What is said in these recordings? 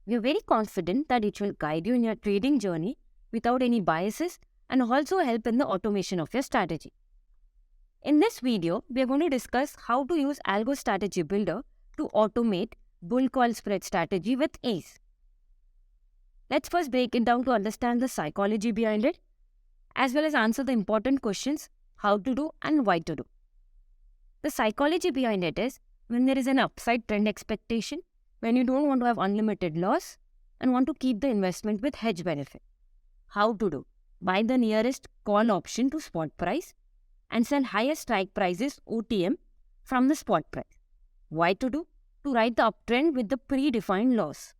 We are very confident that it will guide you in your trading journey without any biases and also help in the automation of your strategy. In this video, we are going to discuss how to use Algo Strategy Builder to automate bull call spread strategy with ease. Let's first break it down to understand the psychology behind it, as well as answer the important questions how to do and why to do. The psychology behind it is when there is an upside trend expectation, when you don't want to have unlimited loss and want to keep the investment with hedge benefit. How to do? Buy the nearest call option to spot price and sell higher strike prices OTM from the spot price. Why to do? To ride the uptrend with the predefined loss.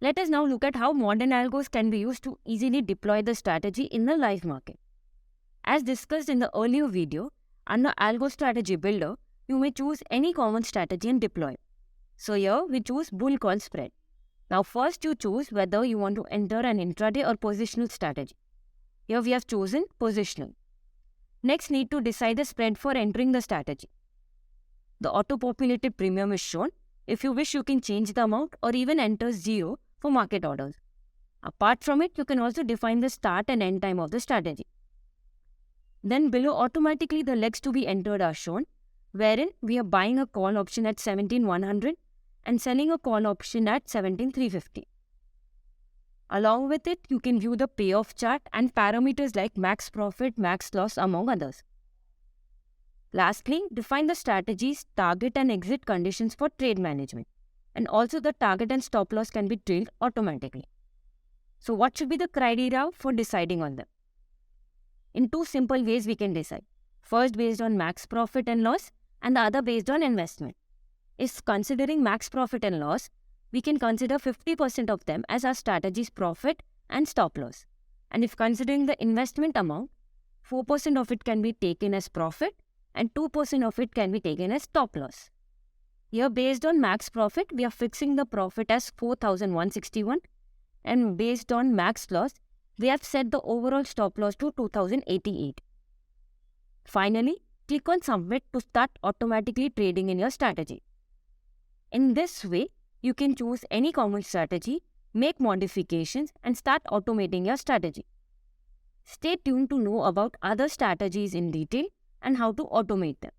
Let us now look at how modern algos can be used to easily deploy the strategy in the live market. As discussed in the earlier video, under Algo Strategy Builder, you may choose any common strategy and deploy. So here we choose bull call spread. Now first you choose whether you want to enter an intraday or positional strategy. Here we have chosen positional. Next need to decide the spread for entering the strategy. The auto-populated premium is shown. If you wish, you can change the amount or even enter 0 for market orders. Apart from it, you can also define the start and end time of the strategy. Then below, automatically the legs to be entered are shown, wherein we are buying a call option at 17,100 and selling a call option at 17,350. Along with it, you can view the payoff chart and parameters like max profit, max loss, among others. Lastly, define the strategy's target and exit conditions for trade management. And also the target and stop loss can be trailed automatically. So what should be the criteria for deciding on them? In two simple ways we can decide. First based on max profit and loss and the other based on investment. If considering max profit and loss, we can consider 50% of them as our strategy's profit and stop loss. And if considering the investment amount, 4% of it can be taken as profit and 2% of it can be taken as stop loss. Here based on max profit, we are fixing the profit as 4,161 and based on max loss, we have set the overall stop loss to 2,088. Finally, click on Submit to start automatically trading in your strategy. In this way, you can choose any common strategy, make modifications and start automating your strategy. Stay tuned to know about other strategies in detail and how to automate them.